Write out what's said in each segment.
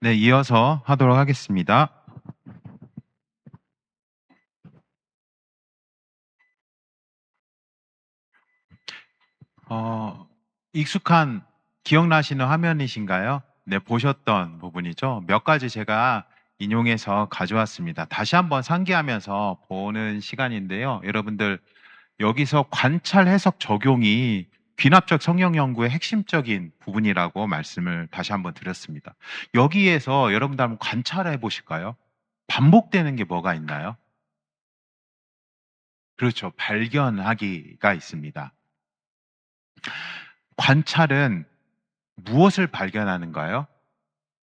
네, 이어서 하도록 하겠습니다. 익숙한 기억나시는 화면이신가요? 네, 보셨던 부분이죠. 몇 가지 제가 인용해서 가져왔습니다. 다시 한번 상기하면서 보는 시간인데요. 여러분들, 여기서 관찰, 해석, 적용이 귀납적 성경 연구의 핵심적인 부분이라고 말씀을 다시 한번 드렸습니다. 여기에서 여러분들 한번 관찰해 보실까요? 반복되는 게 뭐가 있나요? 그렇죠. 발견하기가 있습니다. 관찰은 무엇을 발견하는가요?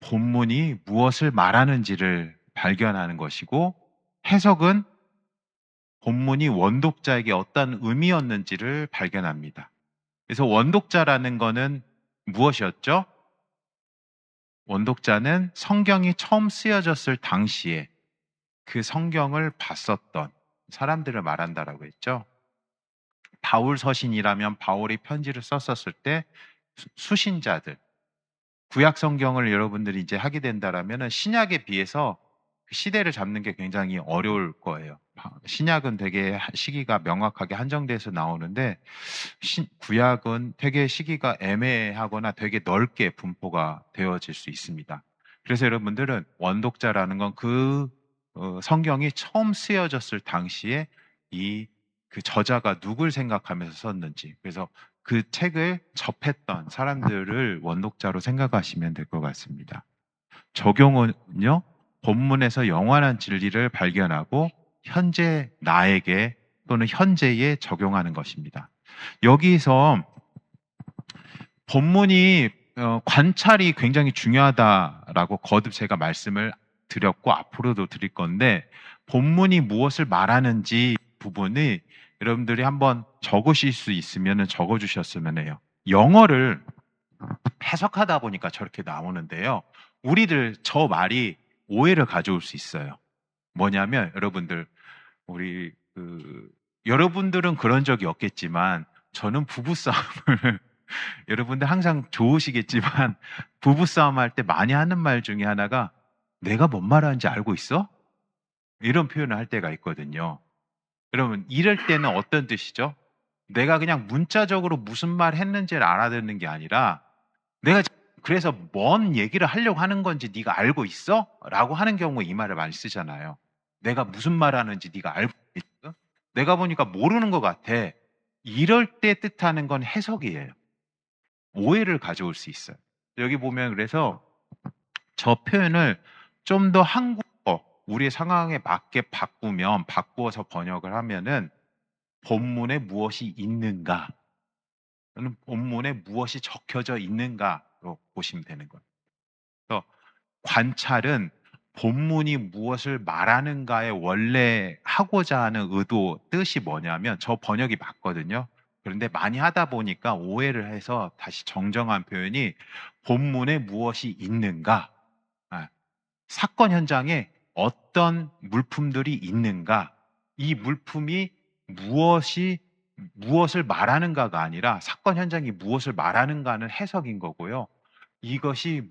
본문이 무엇을 말하는지를 발견하는 것이고, 해석은 본문이 원독자에게 어떤 의미였는지를 발견합니다. 그래서 원독자라는 거는 무엇이었죠? 원독자는 성경이 처음 쓰여졌을 당시에 그 성경을 봤었던 사람들을 말한다라고 했죠. 바울 서신이라면 바울이 편지를 썼었을 때 수신자들, 구약 성경을 여러분들이 이제 하게 된다라면 신약에 비해서 시대를 잡는 게 굉장히 어려울 거예요. 신약은 되게 시기가 명확하게 한정돼서 나오는데 구약은 되게 시기가 애매하거나 되게 넓게 분포가 되어질 수 있습니다. 그래서 여러분들은 원독자라는 건 그 성경이 처음 쓰여졌을 당시에 그 저자가 누굴 생각하면서 썼는지, 그래서 그 책을 접했던 사람들을 원독자로 생각하시면 될 것 같습니다. 적용은요, 본문에서 영원한 진리를 발견하고 현재 나에게 또는 현재에 적용하는 것입니다. 여기서 본문이 관찰이 굉장히 중요하다라고 거듭 제가 말씀을 드렸고 앞으로도 드릴 건데, 본문이 무엇을 말하는지 부분이 여러분들이 한번 적으실 수 있으면 적어주셨으면 해요. 영어를 해석하다 보니까 저렇게 나오는데요. 우리들 저 말이 오해를 가져올 수 있어요. 뭐냐면 여러분들, 우리 여러분들은 그런 적이 없겠지만 저는 부부싸움을 여러분들 항상 좋으시겠지만 부부싸움 할 때 많이 하는 말 중에 하나가 내가 뭔 말하는지 알고 있어? 이런 표현을 할 때가 있거든요. 여러분, 이럴 때는 어떤 뜻이죠? 내가 그냥 문자적으로 무슨 말 했는지를 알아듣는 게 아니라 내가 그래서 뭔 얘기를 하려고 하는 건지 네가 알고 있어? 라고 하는 경우에 이 말을 많이 쓰잖아요. 내가 무슨 말 하는지 네가 알고 있어? 내가 보니까 모르는 것 같아. 이럴 때 뜻하는 건 해석이에요. 오해를 가져올 수 있어요. 여기 보면 그래서 저 표현을 좀 더 한국어, 우리의 상황에 맞게 바꾸어서 번역을 하면은 본문에 무엇이 있는가, 또는 본문에 무엇이 적혀져 있는가로 보시면 되는 거예요. 그래서 관찰은 본문이 무엇을 말하는가에 원래 하고자 하는 의도, 뜻이 뭐냐면 저 번역이 맞거든요. 그런데 많이 하다 보니까 오해를 해서 다시 정정한 표현이 본문에 무엇이 있는가, 사건 현장에 어떤 물품들이 있는가, 이 물품이 무엇을 말하는가가 아니라 사건 현장이 무엇을 말하는가는 해석인 거고요. 이것이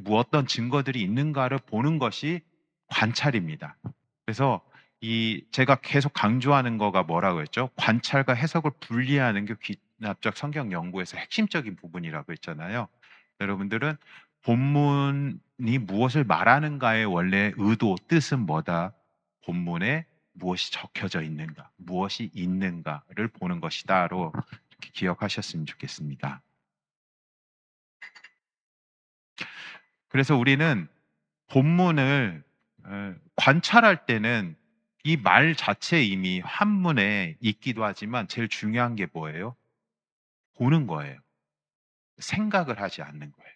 어떤 증거들이 있는가를 보는 것이 관찰입니다. 그래서 제가 계속 강조하는 거가 뭐라고 했죠? 관찰과 해석을 분리하는 게 귀납적 성경 연구에서 핵심적인 부분이라고 했잖아요. 여러분들은 본문이 무엇을 말하는가의 원래 의도, 뜻은 뭐다? 본문에 무엇이 적혀져 있는가, 무엇이 있는가를 보는 것이다로 이렇게 기억하셨으면 좋겠습니다. 그래서 우리는 본문을 관찰할 때는 이 말 자체 이미 한문에 있기도 하지만 제일 중요한 게 뭐예요? 보는 거예요. 생각을 하지 않는 거예요.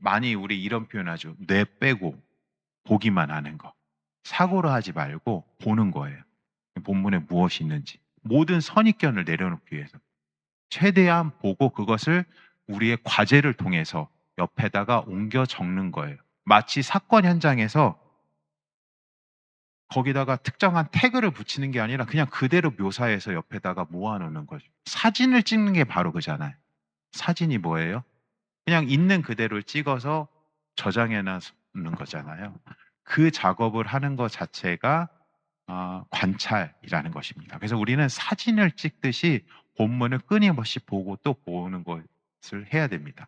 많이 우리 이런 표현하죠. 뇌 빼고 보기만 하는 거. 사고를 하지 말고 보는 거예요. 본문에 무엇이 있는지. 모든 선입견을 내려놓기 위해서. 최대한 보고 그것을 우리의 과제를 통해서 옆에다가 옮겨 적는 거예요. 마치 사건 현장에서 거기다가 특정한 태그를 붙이는 게 아니라 그냥 그대로 묘사해서 옆에다가 모아놓는 거죠. 사진을 찍는 게 바로 그잖아요. 사진이 뭐예요? 그냥 있는 그대로 찍어서 저장해 놨는 거잖아요. 그 작업을 하는 것 자체가 관찰이라는 것입니다. 그래서 우리는 사진을 찍듯이 본문을 끊임없이 보고 또 보는 것을 해야 됩니다.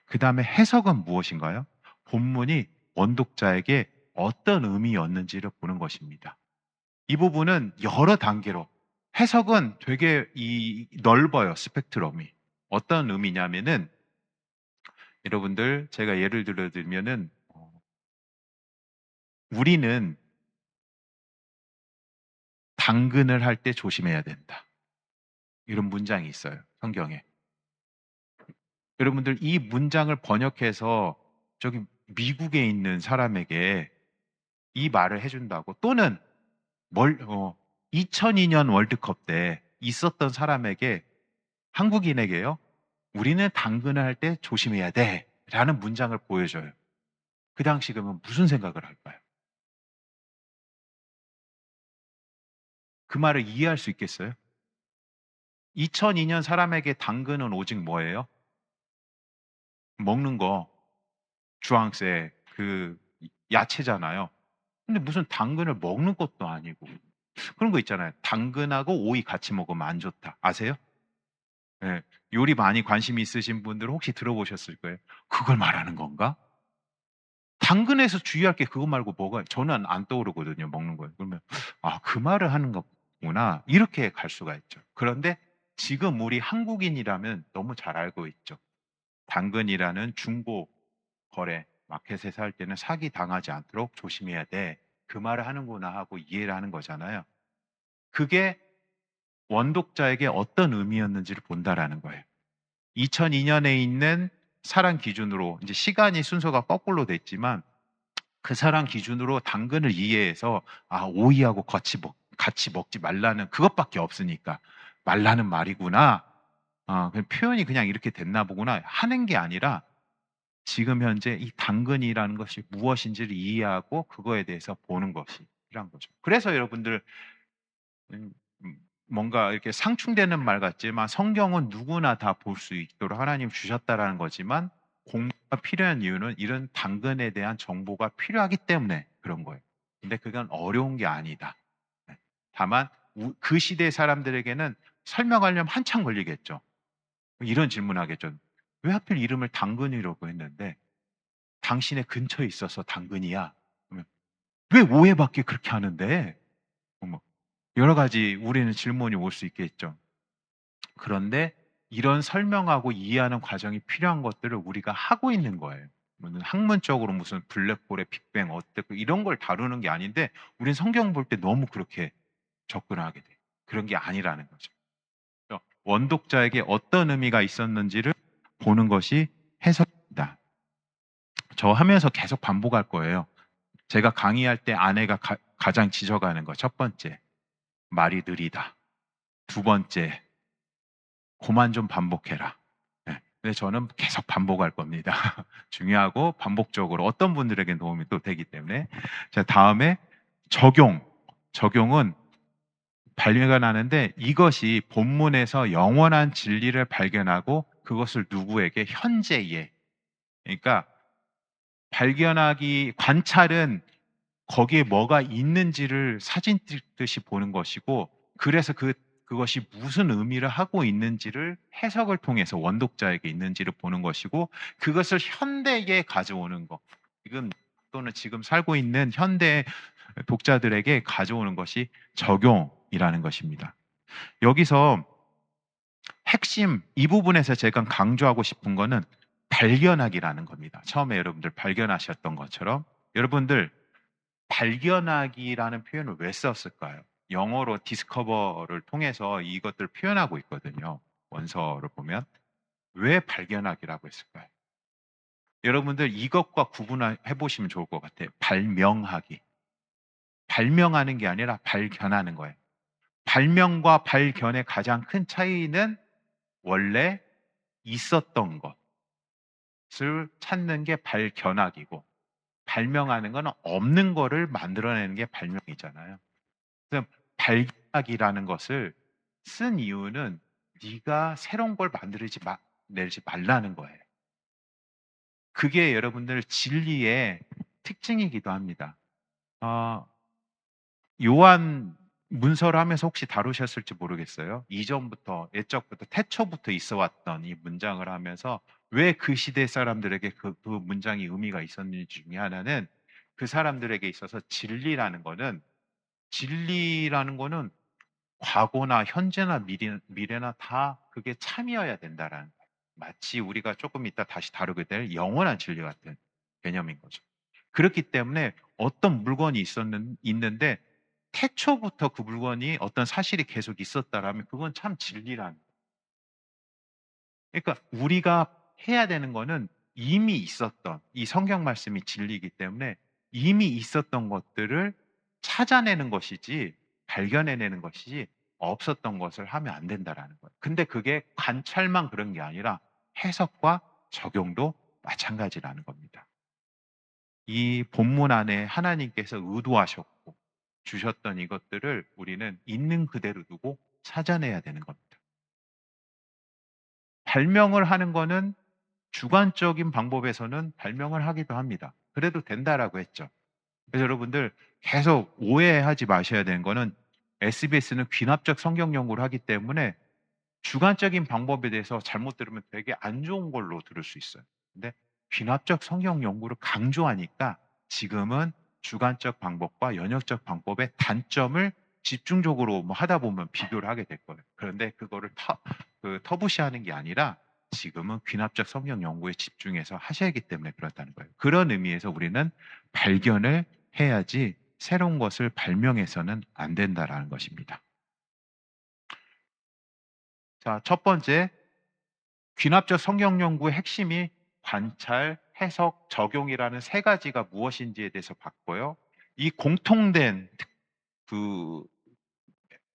그 다음에 해석은 무엇인가요? 본문이 원독자에게 어떤 의미였는지를 보는 것입니다. 이 부분은 여러 단계로 해석은 되게 넓어요. 스펙트럼이. 어떤 의미냐면은 여러분들 제가 예를 들어 드리면은 우리는 당근을 할 때 조심해야 된다. 이런 문장이 있어요. 성경에. 여러분들 이 문장을 번역해서 저기 미국에 있는 사람에게 이 말을 해준다고 또는 2002년 월드컵 때 있었던 사람에게 한국인에게요. 우리는 당근을 할 때 조심해야 돼. 라는 문장을 보여줘요. 그 당시 그러면 무슨 생각을 할까요? 그 말을 이해할 수 있겠어요? 2002년 사람에게 당근은 오직 뭐예요? 먹는 거, 주황색, 야채잖아요. 근데 무슨 당근을 먹는 것도 아니고. 그런 거 있잖아요. 당근하고 오이 같이 먹으면 안 좋다. 아세요? 예. 요리 많이 관심 있으신 분들은 혹시 들어보셨을 거예요. 그걸 말하는 건가? 당근에서 주의할 게 그거 말고 뭐가 저는 안 떠오르거든요. 먹는 거예요. 그러면 그 말을 하는 거구나. 이렇게 갈 수가 있죠. 그런데 지금 우리 한국인이라면 너무 잘 알고 있죠. 당근이라는 중고 거래 마켓에서 살 때는 사기 당하지 않도록 조심해야 돼. 그 말을 하는구나 하고 이해를 하는 거잖아요. 그게 원독자에게 어떤 의미였는지를 본다라는 거예요. 2002년에 있는 사람 기준으로 이제 시간이 순서가 거꾸로 됐지만 그 사람 기준으로 당근을 이해해서 오이하고 같이 먹지 말라는 그것밖에 없으니까 말라는 말이구나. 표현이 그냥 이렇게 됐나 보구나 하는 게 아니라 지금 현재 이 당근이라는 것이 무엇인지를 이해하고 그거에 대해서 보는 것이 필요한 거죠. 그래서 여러분들 음, 뭔가 이렇게 상충되는 말 같지만 성경은 누구나 다 볼 수 있도록 하나님 주셨다라는 거지만 공부가 필요한 이유는 이런 당근에 대한 정보가 필요하기 때문에 그런 거예요. 근데 그건 어려운 게 아니다. 네. 다만 그 시대 사람들에게는 설명하려면 한참 걸리겠죠. 이런 질문하겠죠. 왜 하필 이름을 당근이라고 했는데 당신의 근처에 있어서 당근이야? 그러면 왜 오해받게 그렇게 하는데? 뭐 여러 가지 우리는 질문이 올 수 있겠죠. 그런데 이런 설명하고 이해하는 과정이 필요한 것들을 우리가 하고 있는 거예요. 학문적으로 무슨 블랙홀의 빅뱅 어떻고 이런 걸 다루는 게 아닌데 우린 성경 볼 때 너무 그렇게 접근하게 돼. 그런 게 아니라는 거죠. 원독자에게 어떤 의미가 있었는지를 보는 것이 해석입니다. 저 하면서 계속 반복할 거예요. 제가 강의할 때 아내가 가장 지적하는 거 첫 번째, 말이 느리다. 두 번째, 고만 좀 반복해라. 네. 근데 저는 계속 반복할 겁니다. 중요하고 반복적으로 어떤 분들에게 도움이 또 되기 때문에. 자, 다음에 적용. 적용은 발견하는데 이것이 본문에서 영원한 진리를 발견하고 그것을 누구에게 현재에. 그러니까 관찰은 거기에 뭐가 있는지를 사진 찍듯이 보는 것이고 그래서 그것이 무슨 의미를 하고 있는지를 해석을 통해서 원독자에게 있는지를 보는 것이고 그것을 현대에 가져오는 것. 지금 살고 있는 현대 독자들에게 가져오는 것이 적용이라는 것입니다. 여기서 핵심 이 부분에서 제가 강조하고 싶은 거는 발견하기라는 겁니다. 처음에 여러분들 발견하셨던 것처럼 여러분들 발견하기라는 표현을 왜 썼을까요? 영어로 discover를 통해서 이것들을 표현하고 있거든요. 원서를 보면 왜 발견하기라고 했을까요? 여러분들 이것과 구분해 보시면 좋을 것 같아요. 발명하기. 발명하는 게 아니라 발견하는 거예요. 발명과 발견의 가장 큰 차이는 원래 있었던 것을 찾는 게 발견하기고 발명하는 건 없는 거를 만들어내는 게 발명이잖아요. 그래서 발견하기라는 것을 쓴 이유는 네가 새로운 걸 내지 말라는 거예요. 그게 여러분들 진리의 특징이기도 합니다. 어, 요한 문서를 하면서 혹시 다루셨을지 모르겠어요. 이전부터 옛적부터 태초부터 있어왔던 이 문장을 하면서 왜 그 시대 사람들에게 그 문장이 의미가 있었는지 중에 하나는 그 사람들에게 있어서 진리라는 거는 과거나 현재나 미래나 다 그게 참이어야 된다라는 거예요. 마치 우리가 조금 이따 다시 다루게 될 영원한 진리 같은 개념인 거죠. 그렇기 때문에 어떤 물건이 있는데 태초부터 그 물건이 어떤 사실이 계속 있었다라면 그건 참 진리라는 거예요. 그러니까 우리가 해야 되는 거는 이미 있었던 이 성경 말씀이 진리이기 때문에 이미 있었던 것들을 찾아내는 것이지 발견해내는 것이지 없었던 것을 하면 안 된다라는 거예요. 근데 그게 관찰만 그런 게 아니라 해석과 적용도 마찬가지라는 겁니다. 이 본문 안에 하나님께서 의도하셨고 주셨던 이것들을 우리는 있는 그대로 두고 찾아내야 되는 겁니다. 발명을 하는 거는 주관적인 방법에서는 발명을 하기도 합니다. 그래도 된다라고 했죠. 그래서 여러분들 계속 오해하지 마셔야 되는 거는 SBS는 귀납적 성경 연구를 하기 때문에 주관적인 방법에 대해서 잘못 들으면 되게 안 좋은 걸로 들을 수 있어요. 근데 귀납적 성경 연구를 강조하니까 지금은 주관적 방법과 연역적 방법의 단점을 집중적으로 뭐 하다 보면 비교를 하게 될 거예요. 그런데 그거를 터부시하는 게 아니라 지금은 귀납적 성경 연구에 집중해서 하셔야 하기 때문에 그렇다는 거예요. 그런 의미에서 우리는 발견을 해야지 새로운 것을 발명해서는 안 된다라는 것입니다. 자, 첫 번째, 귀납적 성경 연구의 핵심이 관찰, 해석, 적용이라는 세 가지가 무엇인지에 대해서 봤고요. 이 그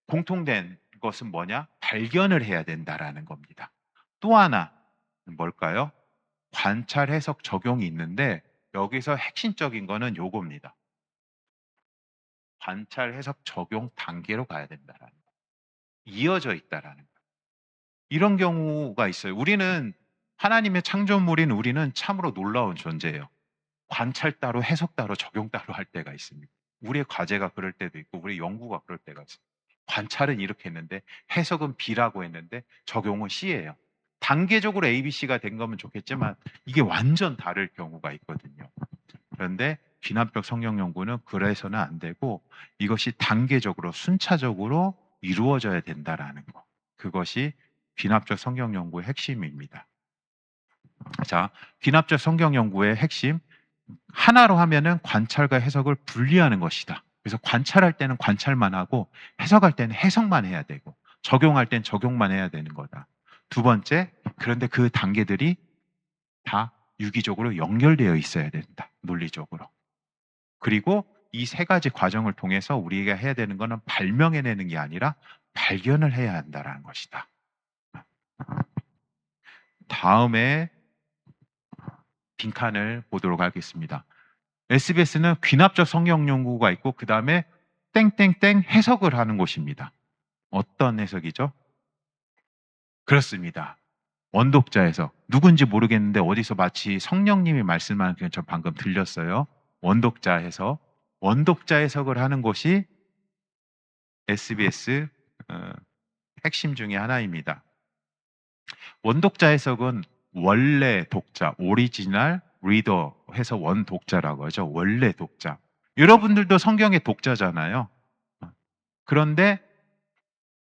공통된 것은 뭐냐? 발견을 해야 된다라는 겁니다. 또 하나 뭘까요? 관찰, 해석, 적용이 있는데 여기서 핵심적인 거는 요겁니다. 관찰, 해석, 적용 단계로 가야 된다라는 거. 이어져 있다라는 거. 이런 경우가 있어요. 하나님의 창조물인 우리는 참으로 놀라운 존재예요. 관찰 따로 해석 따로 적용 따로 할 때가 있습니다. 우리의 과제가 그럴 때도 있고 우리의 연구가 그럴 때가 있어요. 관찰은 이렇게 했는데 해석은 B라고 했는데 적용은 C예요. 단계적으로 A, B, C가 된 거면 좋겠지만 이게 완전 다를 경우가 있거든요. 그런데 귀납적 성경 연구는 그래서는 안 되고 이것이 단계적으로 순차적으로 이루어져야 된다라는 거. 그것이 귀납적 성경 연구의 핵심입니다. 자, 귀납적 성경 연구의 핵심 하나로 하면은 관찰과 해석을 분리하는 것이다. 그래서 관찰할 때는 관찰만 하고 해석할 때는 해석만 해야 되고 적용할 때는 적용만 해야 되는 거다. 두 번째, 그런데 그 단계들이 다 유기적으로 연결되어 있어야 된다. 논리적으로. 그리고 이 세 가지 과정을 통해서 우리가 해야 되는 것은 발명해내는 게 아니라 발견을 해야 한다는 것이다. 다음에 빈칸을 보도록 하겠습니다. SBS는 귀납적 성경 연구가 있고 그 다음에 땡땡땡 해석을 하는 곳입니다. 어떤 해석이죠? 그렇습니다. 원독자 해석. 누군지 모르겠는데 어디서 마치 성령님이 말씀하는 게 저 방금 들렸어요. 원독자 해석. 원독자 해석을 하는 곳이 SBS 핵심 중에 하나입니다. 원독자 해석은 원래 독자, 오리지널 리더 해서 원독자라고 하죠. 원래 독자. 여러분들도 성경의 독자잖아요. 그런데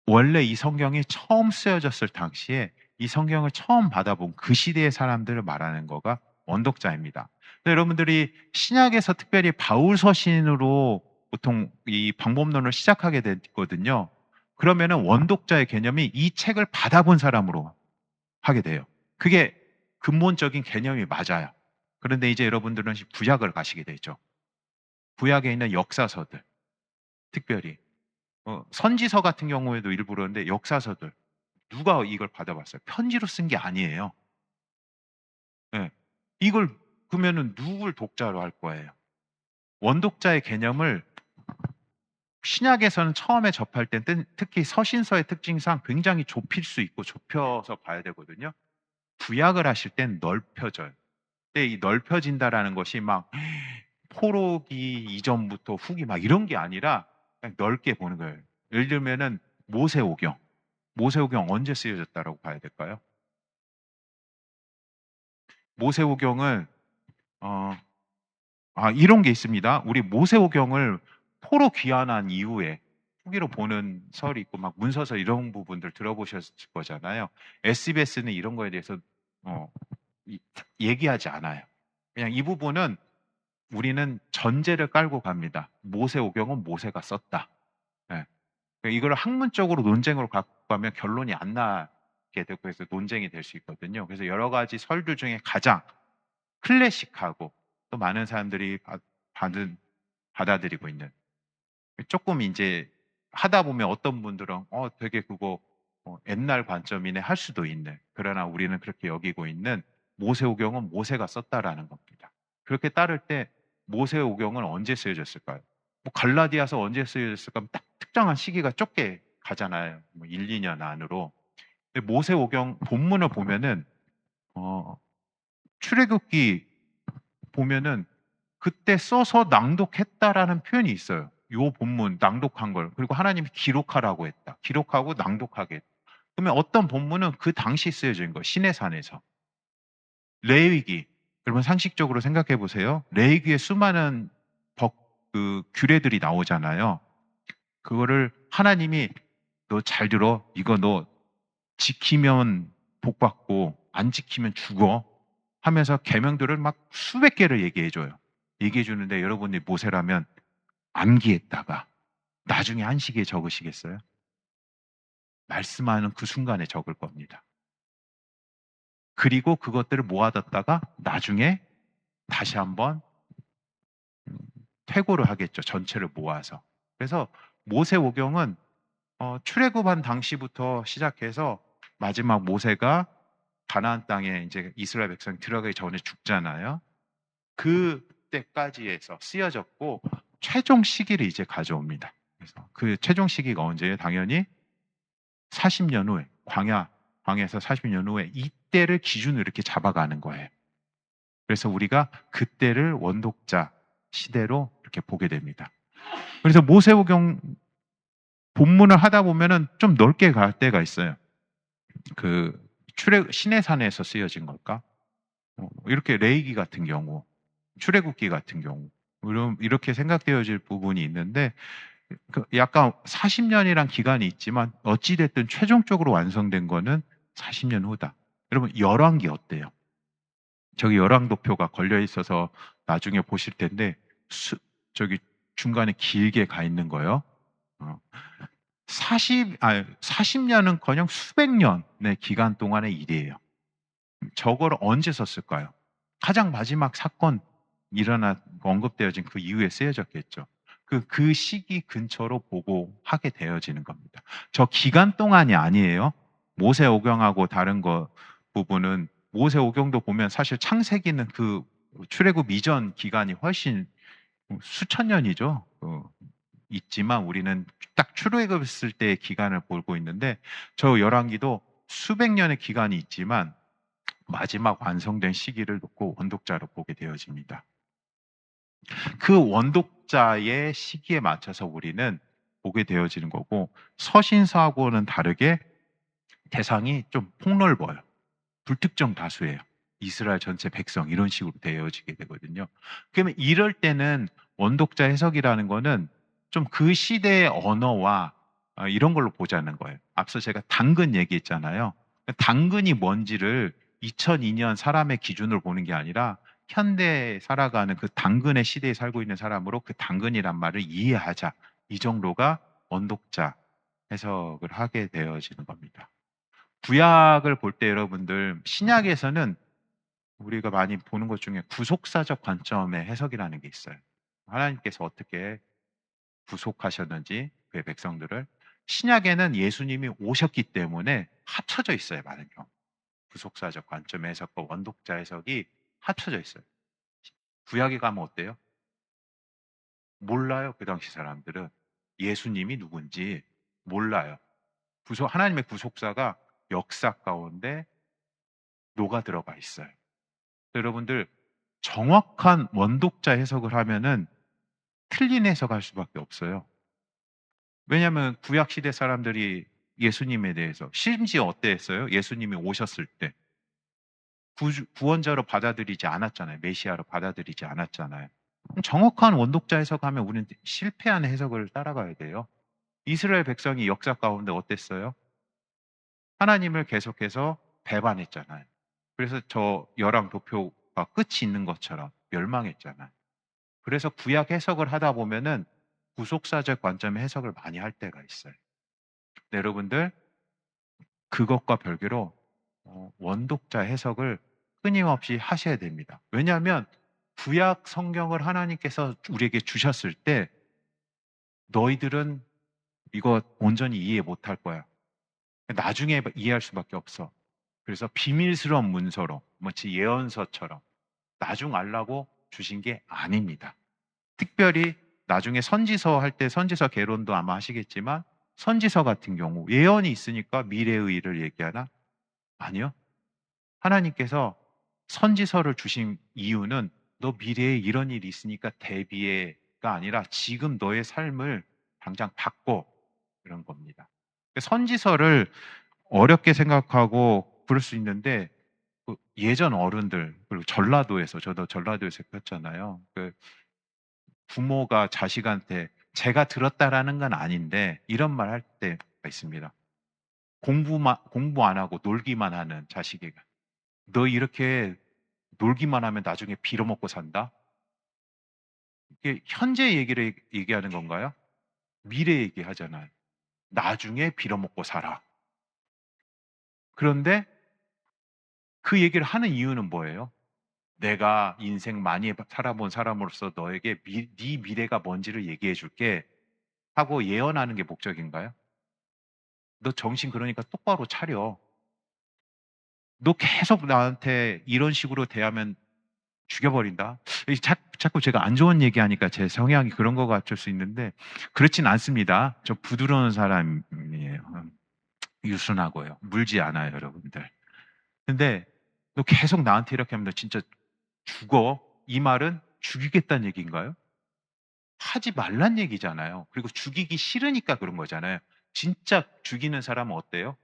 원래 이 성경이 처음 쓰여졌을 당시에 이 성경을 처음 받아본 그 시대의 사람들을 말하는 거가 원독자입니다. 여러분들이 신약에서 특별히 바울 서신으로 보통 이 방법론을 시작하게 됐거든요. 그러면은 원독자의 개념이 이 책을 받아본 사람으로 하게 돼요. 그게 근본적인 개념이 맞아요. 그런데 이제 여러분들은 구약을 가시게 되죠. 구약에 있는 역사서들, 특별히 선지서 같은 경우에도 일부 그러는데 역사서들 누가 이걸 받아봤어요? 편지로 쓴 게 아니에요. 네. 이걸 그러면은 누굴 독자로 할 거예요? 원독자의 개념을 신약에서는 처음에 접할 때 특히 서신서의 특징상 굉장히 좁힐 수 있고 좁혀서 봐야 되거든요. 구약을 하실 땐 넓혀져요. 때 이 넓혀진다라는 것이 막 포로기 이전부터 후기 막 이런 게 아니라 그냥 넓게 보는 거예요. 예를 들면은 모세오경. 모세오경 언제 쓰여졌다라고 봐야 될까요? 모세오경은 어, 이런 게 있습니다. 우리 모세오경을 포로 귀환한 이후에 후기로 보는 설이 있고 막 문서서 이런 부분들 들어보셨을 거잖아요. SBS는 이런 거에 대해서 어, 얘기하지 않아요. 그냥 이 부분은 우리는 전제를 깔고 갑니다. 모세오경은 모세가 썼다. 예. 이걸 학문적으로 논쟁으로 갖고 가면 결론이 안 나게 되고 해서 논쟁이 될 수 있거든요. 그래서 여러 가지 설들 중에 가장 클래식하고 또 많은 사람들이 받은 받아들이고 있는 조금 이제 하다 보면 어떤 분들은 되게 그거 옛날 관점이네 할 수도 있는 그러나 우리는 그렇게 여기고 있는 모세오경은 모세가 썼다라는 겁니다. 그렇게 따를 때 모세오경은 언제 쓰여졌을까요? 뭐 갈라디아서 언제 쓰여졌을까? 딱 특정한 시기가 좁게 가잖아요. 뭐 1, 2년 안으로. 근데 모세오경 본문을 보면은 출애굽기 보면은 그때 써서 낭독했다라는 표현이 있어요. 요 본문 낭독한 걸. 그리고 하나님이 기록하라고 했다. 기록하고 낭독하게 했다. 그러면 어떤 본문은 그 당시 쓰여진 거예요. 시내산에서. 레위기. 여러분 상식적으로 생각해 보세요. 레위기에 수많은 규례들이 나오잖아요. 그거를 하나님이 너 잘 들어. 이거 너 지키면 복 받고 안 지키면 죽어. 하면서 계명들을 막 수백 개를 얘기해 줘요. 얘기해 주는데 여러분이 모세라면 암기했다가 나중에 한시기에 적으시겠어요? 말씀하는 그 순간에 적을 겁니다. 그리고 그것들을 모아뒀다가 나중에 다시 한번 퇴고를 하겠죠. 전체를 모아서. 그래서 모세오경은 출애굽한 당시부터 시작해서 마지막 모세가 가나안 땅에 이제 이스라엘 백성이 들어가기 전에 죽잖아요. 그때까지 해서 쓰여졌고 최종 시기를 이제 가져옵니다. 그래서 그 최종 시기가 언제예요? 당연히 40년 후에 광야에서 40년 후에 이때를 기준으로 이렇게 잡아가는 거예요. 그래서 우리가 그때를 원독자 시대로 이렇게 보게 됩니다. 그래서 모세오경 본문을 하다 보면은 좀 넓게 갈 때가 있어요. 그 시내산에서 쓰여진 걸까? 이렇게 레이기 같은 경우, 출애굽기 같은 경우 이렇게 생각되어질 부분이 있는데 약간 40년이란 기간이 있지만 어찌됐든 최종적으로 완성된 거는 40년 후다. 여러분 열왕기 어때요? 저기 열왕도표가 걸려 있어서 나중에 보실 텐데 저기 중간에 길게 가 있는 거예요. 40년은커녕 수백 년의 기간 동안의 일이에요. 저걸 언제 썼을까요? 가장 마지막 사건 언급되어진 그 이후에 쓰여졌겠죠. 그 시기 근처로 보고하게 되어지는 겁니다. 저 기간 동안이 아니에요. 모세오경하고 다른 거 부분은 모세오경도 보면 사실 창세기는 그 출애굽 이전 기간이 훨씬 수천 년이죠. 있지만 우리는 딱 출애굽했을 때의 기간을 보고 있는데 저 열왕기도 수백 년의 기간이 있지만 마지막 완성된 시기를 놓고 원독자로 보게 되어집니다. 그 원독자의 시기에 맞춰서 우리는 보게 되어지는 거고 서신서하고는 다르게 대상이 좀 폭넓어요. 불특정 다수예요. 이스라엘 전체 백성 이런 식으로 되어지게 되거든요. 그러면 이럴 때는 원독자 해석이라는 거는 좀 그 시대의 언어와 이런 걸로 보자는 거예요. 앞서 제가 당근 얘기했잖아요. 당근이 뭔지를 2002년 사람의 기준으로 보는 게 아니라 현대에 살아가는 그 당근의 시대에 살고 있는 사람으로 그 당근이란 말을 이해하자. 이 정도가 원독자 해석을 하게 되어지는 겁니다. 구약을 볼 때 여러분들 신약에서는 우리가 많이 보는 것 중에 구속사적 관점의 해석이라는 게 있어요. 하나님께서 어떻게 구속하셨는지 그의 백성들을 신약에는 예수님이 오셨기 때문에 합쳐져 있어요. 많은 경우 구속사적 관점의 해석과 원독자 해석이 합쳐져 있어요. 구약에 가면 어때요? 몰라요. 그 당시 사람들은 예수님이 누군지 몰라요. 하나님의 구속사가 역사 가운데 녹아 들어가 있어요. 여러분들 정확한 원독자 해석을 하면은 틀린 해석할 수밖에 없어요. 왜냐하면 구약 시대 사람들이 예수님에 대해서 심지어 어땠어요? 예수님이 오셨을 때 구원자로 받아들이지 않았잖아요. 메시아로 받아들이지 않았잖아요. 정확한 원독자 해석하면 우리는 실패한 해석을 따라가야 돼요. 이스라엘 백성이 역사 가운데 어땠어요? 하나님을 계속해서 배반했잖아요. 그래서 저 열왕 도표가 끝이 있는 것처럼 멸망했잖아요. 그래서 구약 해석을 하다 보면은 구속사적 관점의 해석을 많이 할 때가 있어요. 네, 여러분들 그것과 별개로 원독자 해석을 끊임없이 하셔야 됩니다. 왜냐하면 구약 성경을 하나님께서 우리에게 주셨을 때 너희들은 이거 온전히 이해 못할 거야. 나중에 이해할 수밖에 없어. 그래서 비밀스러운 문서로 마치 예언서처럼 나중 알라고 주신 게 아닙니다. 특별히 나중에 선지서 할 때 선지서 개론도 아마 하시겠지만 선지서 같은 경우 예언이 있으니까 미래의 일을 얘기하나? 아니요. 하나님께서 선지서를 주신 이유는 너 미래에 이런 일이 있으니까 대비해가 아니라 지금 너의 삶을 당장 바꿔 그런 겁니다. 선지서를 어렵게 생각하고 그럴 수 있는데 그 예전 어른들 그리고 전라도에서 저도 전라도에서 컸잖아요. 그 부모가 자식한테 제가 들었다라는 건 아닌데 이런 말 할 때가 있습니다. 공부 안 하고 놀기만 하는 자식에게 너 이렇게 놀기만 하면 나중에 빌어먹고 산다? 이게 현재 얘기를 얘기하는 건가요? 미래 얘기하잖아요. 나중에 빌어먹고 살아. 그런데 그 얘기를 하는 이유는 뭐예요? 내가 인생 많이 살아본 사람으로서 너에게 네 미래가 뭔지를 얘기해 줄게 하고 예언하는 게 목적인가요? 너 정신 그러니까 똑바로 차려. 너 계속 나한테 이런 식으로 대하면 죽여버린다. 자꾸 제가 안 좋은 얘기하니까 제 성향이 그런 것 같을 수 있는데 그렇진 않습니다. 저 부드러운 사람이에요. 유순하고요. 물지 않아요, 여러분들. 근데 너 계속 나한테 이렇게 하면 너 진짜 죽어. 이 말은 죽이겠다는 얘기인가요? 하지 말란 얘기잖아요. 그리고 죽이기 싫으니까 그런 거잖아요. 진짜 죽이는 사람은 어때요?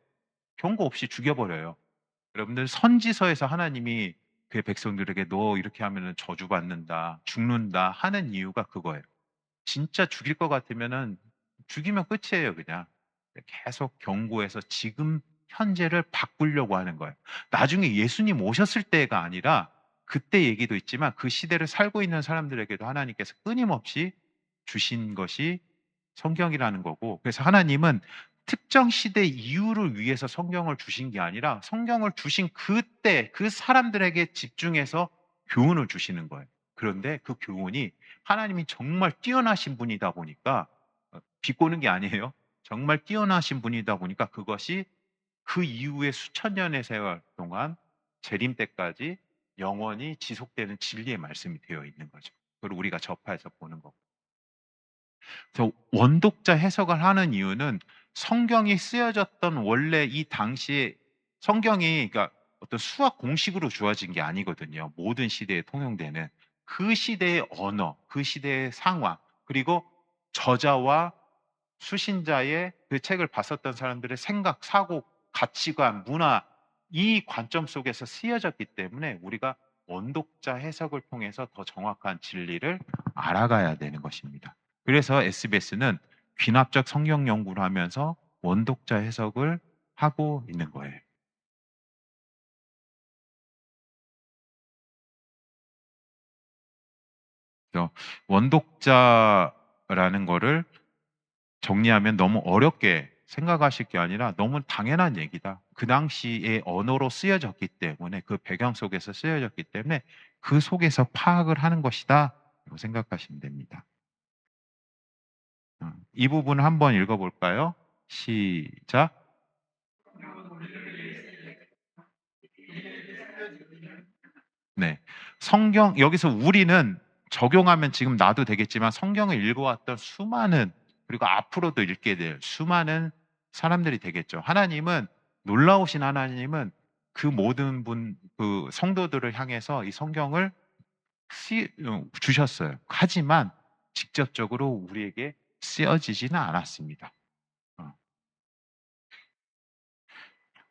경고 없이 죽여버려요. 여러분들 선지서에서 하나님이 그의 백성들에게 너 이렇게 하면 저주받는다, 죽는다 하는 이유가 그거예요. 진짜 죽일 것 같으면은 죽이면 끝이에요, 그냥. 계속 경고해서 지금 현재를 바꾸려고 하는 거예요. 나중에 예수님 오셨을 때가 아니라 그때 얘기도 있지만 그 시대를 살고 있는 사람들에게도 하나님께서 끊임없이 주신 것이 성경이라는 거고 그래서 하나님은 특정 시대 이유를 위해서 성경을 주신 게 아니라 성경을 주신 그때 그 사람들에게 집중해서 교훈을 주시는 거예요. 그런데 그 교훈이 하나님이 정말 뛰어나신 분이다 보니까 비꼬는 게 아니에요. 정말 뛰어나신 분이다 보니까 그것이 그 이후에 수천 년의 세월 동안 재림 때까지 영원히 지속되는 진리의 말씀이 되어 있는 거죠. 그걸 우리가 접해서 보는 거고. 그래서 원독자 해석을 하는 이유는 성경이 쓰여졌던 원래 이 당시에 성경이 그러니까 어떤 수학 공식으로 주어진 게 아니거든요. 모든 시대에 통용되는 그 시대의 언어, 그 시대의 상황, 그리고 저자와 수신자의 그 책을 봤었던 사람들의 생각, 사고, 가치관, 문화 이 관점 속에서 쓰여졌기 때문에 우리가 원독자 해석을 통해서 더 정확한 진리를 알아가야 되는 것입니다. 그래서 SBS는 귀납적 성경 연구를 하면서 원독자 해석을 하고 있는 거예요. 그래서 원독자라는 거를 정리하면 너무 어렵게 생각하실 게 아니라 너무 당연한 얘기다. 그 당시의 언어로 쓰여졌기 때문에 그 배경 속에서 쓰여졌기 때문에 그 속에서 파악을 하는 것이다. 라고 생각하시면 됩니다. 이 부분 한번 읽어볼까요? 시작. 네. 성경, 여기서 우리는 적용하면 지금 나도 되겠지만 성경을 읽어왔던 수많은, 그리고 앞으로도 읽게 될 수많은 사람들이 되겠죠. 하나님은, 놀라우신 하나님은 그 모든 그 성도들을 향해서 이 성경을 주셨어요. 하지만 직접적으로 우리에게 쓰여지지는 않았습니다.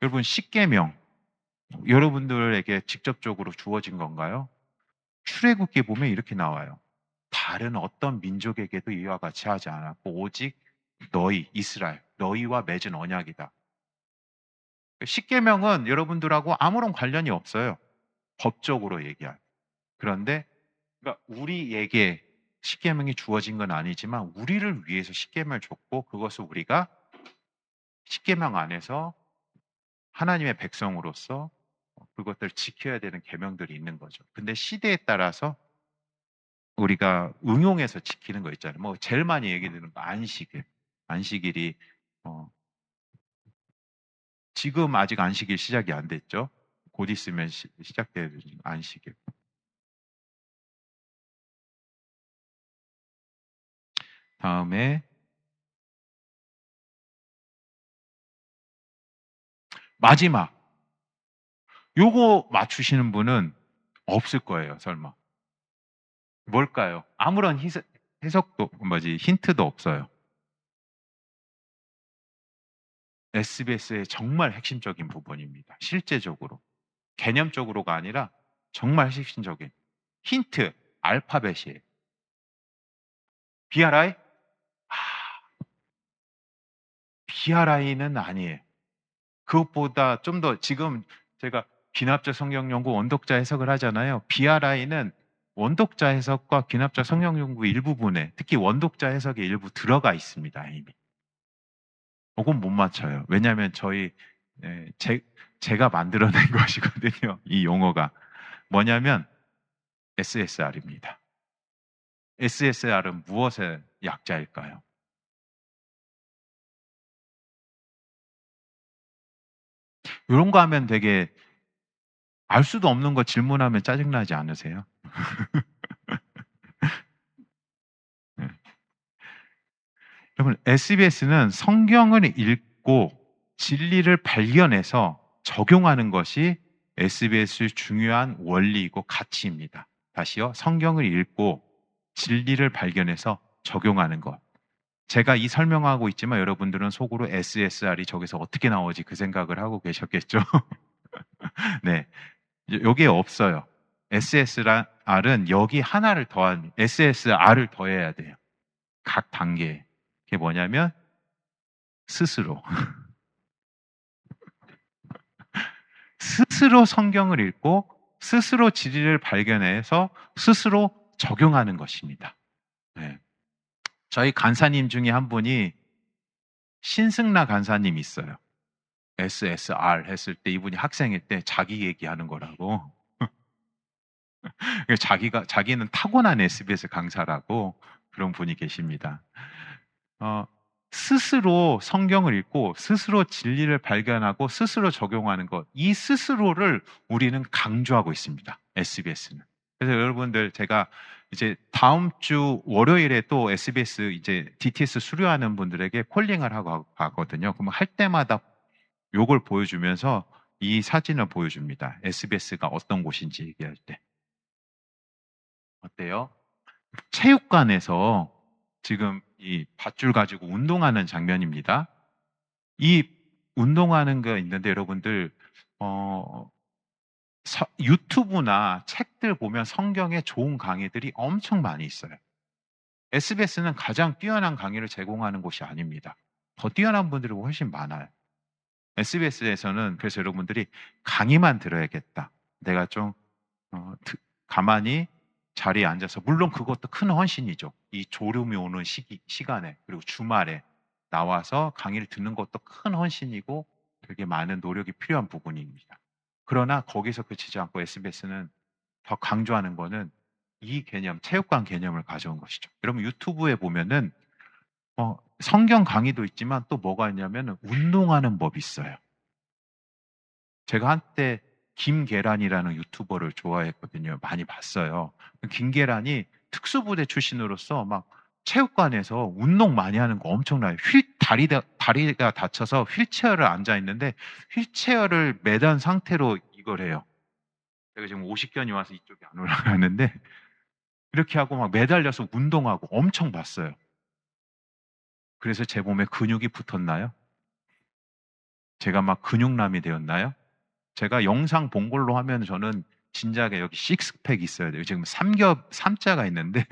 여러분, 십계명 여러분들에게 직접적으로 주어진 건가요? 출애굽기에 보면 이렇게 나와요. 다른 어떤 민족에게도 이와 같이 하지 않았고 오직 너희 이스라엘 너희와 맺은 언약이다. 십계명은 여러분들하고 아무런 관련이 없어요. 법적으로 얘기한. 그런데 그러니까 우리에게 십계명이 주어진 건 아니지만 우리를 위해서 십계명을 줬고 그것을 우리가 십계명 안에서 하나님의 백성으로서 그것들을 지켜야 되는 계명들이 있는 거죠. 근데 시대에 따라서 우리가 응용해서 지키는 거 있잖아요. 뭐 제일 많이 얘기되는 거 안식일. 안식일이 지금 아직 안식일 시작이 안 됐죠. 곧 있으면 시작돼야 되는 안식일. 다음에 마지막. 요거 맞추시는 분은 없을 거예요, 설마. 뭘까요? 아무런 해석도, 힌트도 없어요. SBS의 정말 핵심적인 부분입니다. 실제적으로. 개념적으로가 아니라 정말 핵심적인. 힌트, 알파벳이에요. BRI? BRI는 아니에요. 그것보다 좀 더 지금 제가 귀납적 성경 연구 원독자 해석을 하잖아요. BRI는 원독자 해석과 귀납적 성경 연구 일부분에 특히 원독자 해석에 일부 들어가 있습니다. 이미. 그건 못 맞춰요. 왜냐하면 제가 만들어낸 것이거든요. 이 용어가. 뭐냐면 SSR입니다. SSR은 무엇의 약자일까요? 이런 거 하면 되게 알 수도 없는 거 질문하면 짜증나지 않으세요? 네. 여러분, SBS는 성경을 읽고 진리를 발견해서 적용하는 것이 SBS의 중요한 원리이고 가치입니다. 다시요. 성경을 읽고 진리를 발견해서 적용하는 것. 제가 이 설명하고 있지만 여러분들은 속으로 SSR이 저기서 어떻게 나오지 그 생각을 하고 계셨겠죠? 네. 여기에 없어요. SSR은 여기 하나를 더한, SSR을 더해야 돼요. 각 단계에. 그게 뭐냐면, 스스로. 스스로 성경을 읽고, 스스로 진리를 발견해서 스스로 적용하는 것입니다. 네. 저희 간사님 중에 한 분이 신승라 간사님 있어요. SSR 했을 때 이분이 학생일 때 자기 얘기하는 거라고. 자기는 타고난 SBS 강사라고 그런 분이 계십니다. 스스로 성경을 읽고 스스로 진리를 발견하고 스스로 적용하는 것, 이 스스로를 우리는 강조하고 있습니다. SBS는. 그래서 여러분들 제가 이제 다음 주 월요일에 또 SBS 이제 DTS 수료하는 분들에게 콜링을 하고 가거든요. 그러면 할 때마다 요걸 보여주면서 이 사진을 보여줍니다. SBS가 어떤 곳인지 얘기할 때. 어때요? 체육관에서 지금 이 밧줄 가지고 운동하는 장면입니다. 이 운동하는 거 있는데 여러분들 유튜브나 책들 보면 성경에 좋은 강의들이 엄청 많이 있어요. SBS는 가장 뛰어난 강의를 제공하는 곳이 아닙니다. 더 뛰어난 분들이 훨씬 많아요. SBS에서는 그래서 여러분들이 강의만 들어야겠다. 내가 좀 가만히 자리에 앉아서, 물론 그것도 큰 헌신이죠. 이 졸음이 오는 시간에, 그리고 주말에 나와서 강의를 듣는 것도 큰 헌신이고 되게 많은 노력이 필요한 부분입니다. 그러나 거기서 그치지 않고 SBS는 더 강조하는 거는 이 개념, 체육관 개념을 가져온 것이죠. 여러분 유튜브에 보면은 성경 강의도 있지만 또 뭐가 있냐면 운동하는 법이 있어요. 제가 한때 김계란이라는 유튜버를 좋아했거든요. 많이 봤어요. 김계란이 특수부대 출신으로서 막 체육관에서 운동 많이 하는 거 엄청나요. 다리가 다쳐서 휠체어를 앉아 있는데 휠체어를 매단 상태로 이걸 해요. 제가 지금 50견이 와서 이쪽이 안 올라가는데 이렇게 하고 막 매달려서 운동하고 엄청 봤어요. 그래서 제 몸에 근육이 붙었나요? 제가 막 근육남이 되었나요? 제가 영상 본 걸로 하면 저는 진작에 여기 식스팩 있어야 돼요. 지금 삼자가 있는데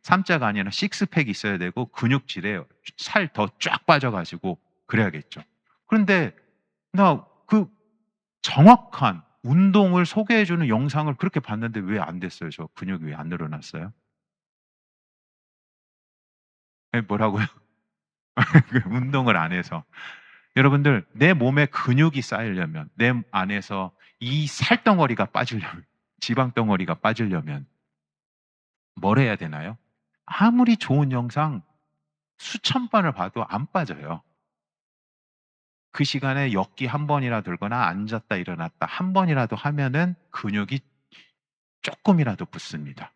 삼자가 아니라 식스팩 있어야 되고 근육질에 살 더 쫙 빠져가지고 그래야겠죠. 그런데 나 그 정확한 운동을 소개해주는 영상을 그렇게 봤는데 왜 안 됐어요? 저 근육이 왜 안 늘어났어요? 뭐라고요? 그 운동을 안 해서. 여러분들, 내 몸에 근육이 쌓이려면, 내 안에서 이 살덩어리가 빠지려면, 지방덩어리가 빠지려면 뭘 해야 되나요? 아무리 좋은 영상 수천 번을 봐도 안 빠져요. 그 시간에 역기 한 번이라 들거나 앉았다 일어났다 한 번이라도 하면은 근육이 조금이라도 붙습니다.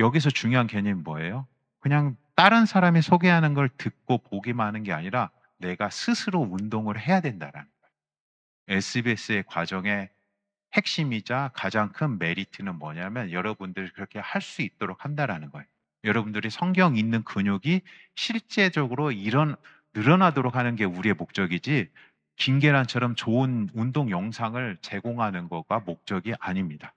여기서 중요한 개념이 뭐예요? 그냥 다른 사람이 소개하는 걸 듣고 보기만 하는 게 아니라 내가 스스로 운동을 해야 된다라는 거예요. SBS의 과정의 핵심이자 가장 큰 메리트는 뭐냐면 여러분들이 그렇게 할 수 있도록 한다라는 거예요. 여러분들이 성경 있는 근육이 실제적으로 늘어나도록 하는 게 우리의 목적이지 김계란처럼 좋은 운동 영상을 제공하는 거가 목적이 아닙니다.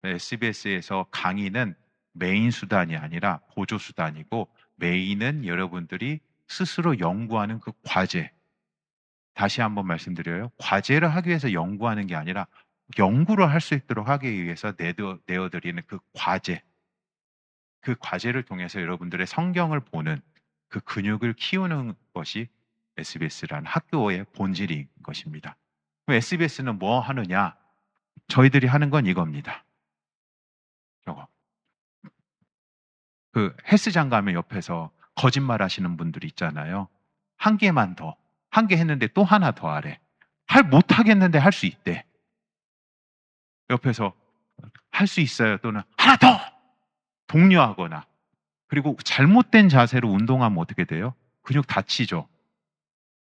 SBS에서 강의는 메인 수단이 아니라 보조 수단이고 메인은 여러분들이 스스로 연구하는 그 과제. 다시 한번 말씀드려요. 과제를 하기 위해서 연구하는 게 아니라 연구를 할 수 있도록 하기 위해서 내어드리는 그 과제. 그 과제를 통해서 여러분들의 성경을 보는 그 근육을 키우는 것이 SBS라는 학교의 본질인 것입니다. SBS는 뭐 하느냐? 저희들이 하는 건 이겁니다. 저거. 그 헬스장 가면 옆에서 거짓말 하시는 분들 있잖아요. 한 개만 더. 한 개 했는데 또 하나 더 하래. 못하겠는데 할 수 있대. 옆에서 할 수 있어요. 또는 하나 더! 독려하거나. 그리고 잘못된 자세로 운동하면 어떻게 돼요? 근육 다치죠.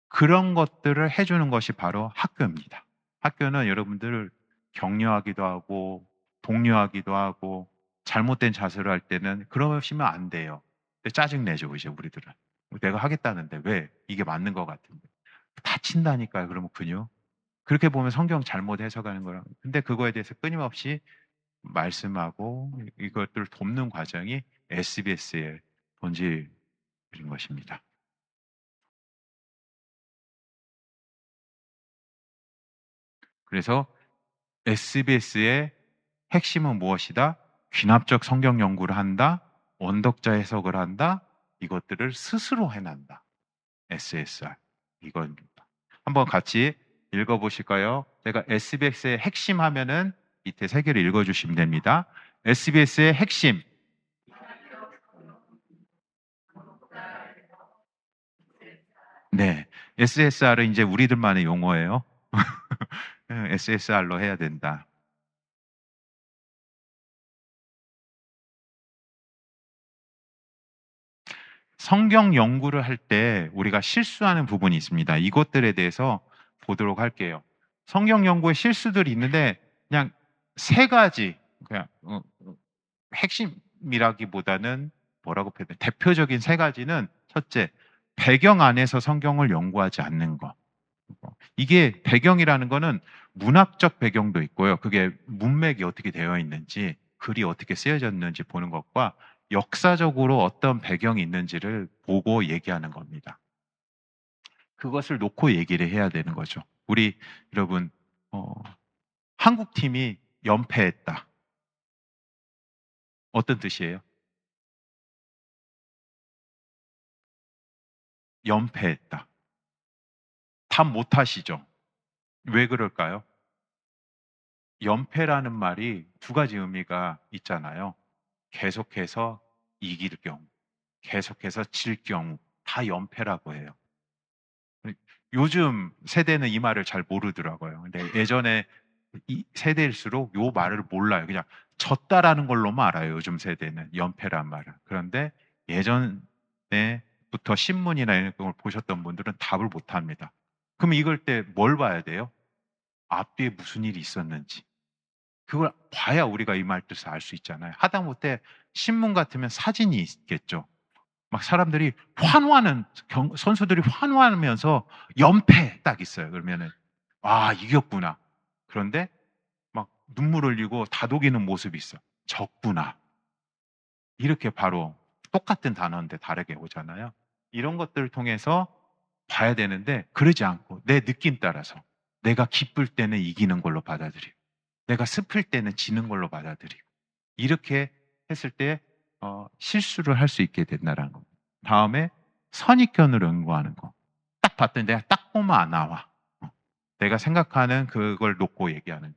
그런 것들을 해주는 것이 바로 학교입니다. 학교는 여러분들을 격려하기도 하고 독려하기도 하고 잘못된 자세를 할 때는 그러시면 안 돼요. 근데 짜증내죠 이제 우리들은. 내가 하겠다는데 왜 이게 맞는 것 같은데 다친다니까요. 그러면 근육. 그렇게 보면 성경 잘못 해석하는 거랑 근데 그거에 대해서 끊임없이 말씀하고 이것들을 돕는 과정이 SBS의 본질인 것입니다. 그래서 SBS의 핵심은 무엇이다? 귀납적 성경 연구를 한다, 원독자 해석을 한다, 이것들을 스스로 해낸다. SSR. 이겁니다. 한번 같이 읽어보실까요? 제가 SBS의 핵심 하면은 밑에 세 개를 읽어주시면 됩니다. SBS의 핵심. 네. SSR은 이제 우리들만의 용어예요. SSR로 해야 된다. 성경 연구를 할 때 우리가 실수하는 부분이 있습니다. 이것들에 대해서 보도록 할게요. 성경 연구의 실수들이 있는데 그냥 세 가지 그냥 핵심이라기보다는 뭐라고 표현해? 대표적인 세 가지는 첫째, 배경 안에서 성경을 연구하지 않는 것. 이게 배경이라는 거는 문학적 배경도 있고요. 그게 문맥이 어떻게 되어 있는지, 글이 어떻게 쓰여졌는지 보는 것과 역사적으로 어떤 배경이 있는지를 보고 얘기하는 겁니다. 그것을 놓고 얘기를 해야 되는 거죠. 우리 여러분, 한국팀이 연패했다. 어떤 뜻이에요? 연패했다. 답 못하시죠? 왜 그럴까요? 연패라는 말이 두 가지 의미가 있잖아요. 계속해서 이길 경우, 계속해서 질 경우 다 연패라고 해요. 요즘 세대는 이 말을 잘 모르더라고요. 근데 예전에 이 세대일수록 요 말을 몰라요. 그냥 졌다라는 걸로만 알아요. 요즘 세대는 연패란 말을. 그런데 예전에부터 신문이나 이런 걸 보셨던 분들은 답을 못 합니다. 그럼 이걸 때 뭘 봐야 돼요? 앞뒤에 무슨 일이 있었는지. 그걸 봐야 우리가 이 말 뜻을 알 수 있잖아요. 하다못해 신문 같으면 사진이 있겠죠. 막 사람들이 환호하는 선수들이 환호하면서 연패 딱 있어요. 그러면은 아 이겼구나. 그런데 막 눈물 흘리고 다독이는 모습이 있어. 졌구나. 이렇게 바로 똑같은 단어인데 다르게 오잖아요. 이런 것들을 통해서 봐야 되는데 그러지 않고 내 느낌 따라서 내가 기쁠 때는 이기는 걸로 받아들이고 내가 슬플 때는 지는 걸로 받아들이고 이렇게 했을 때 실수를 할 수 있게 된다는 겁니다. 다음에 선입견을 연구하는 거. 딱 봤더니 내가 딱 보면 안 나와. 내가 생각하는 그걸 놓고 얘기하는,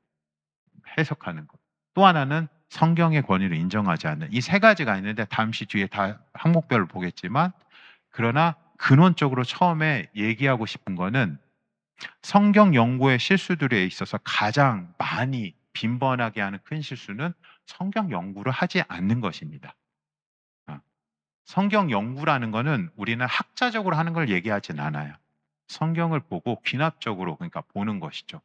해석하는 것. 또 하나는 성경의 권위를 인정하지 않는 이 세 가지가 있는데 잠시 뒤에 다 항목별로 보겠지만 그러나 근원적으로 처음에 얘기하고 싶은 거는 성경 연구의 실수들에 있어서 가장 많이 빈번하게 하는 큰 실수는 성경 연구를 하지 않는 것입니다. 성경 연구라는 거는 우리는 학자적으로 하는 걸 얘기하진 않아요. 성경을 보고 귀납적으로 그러니까 보는 것이죠.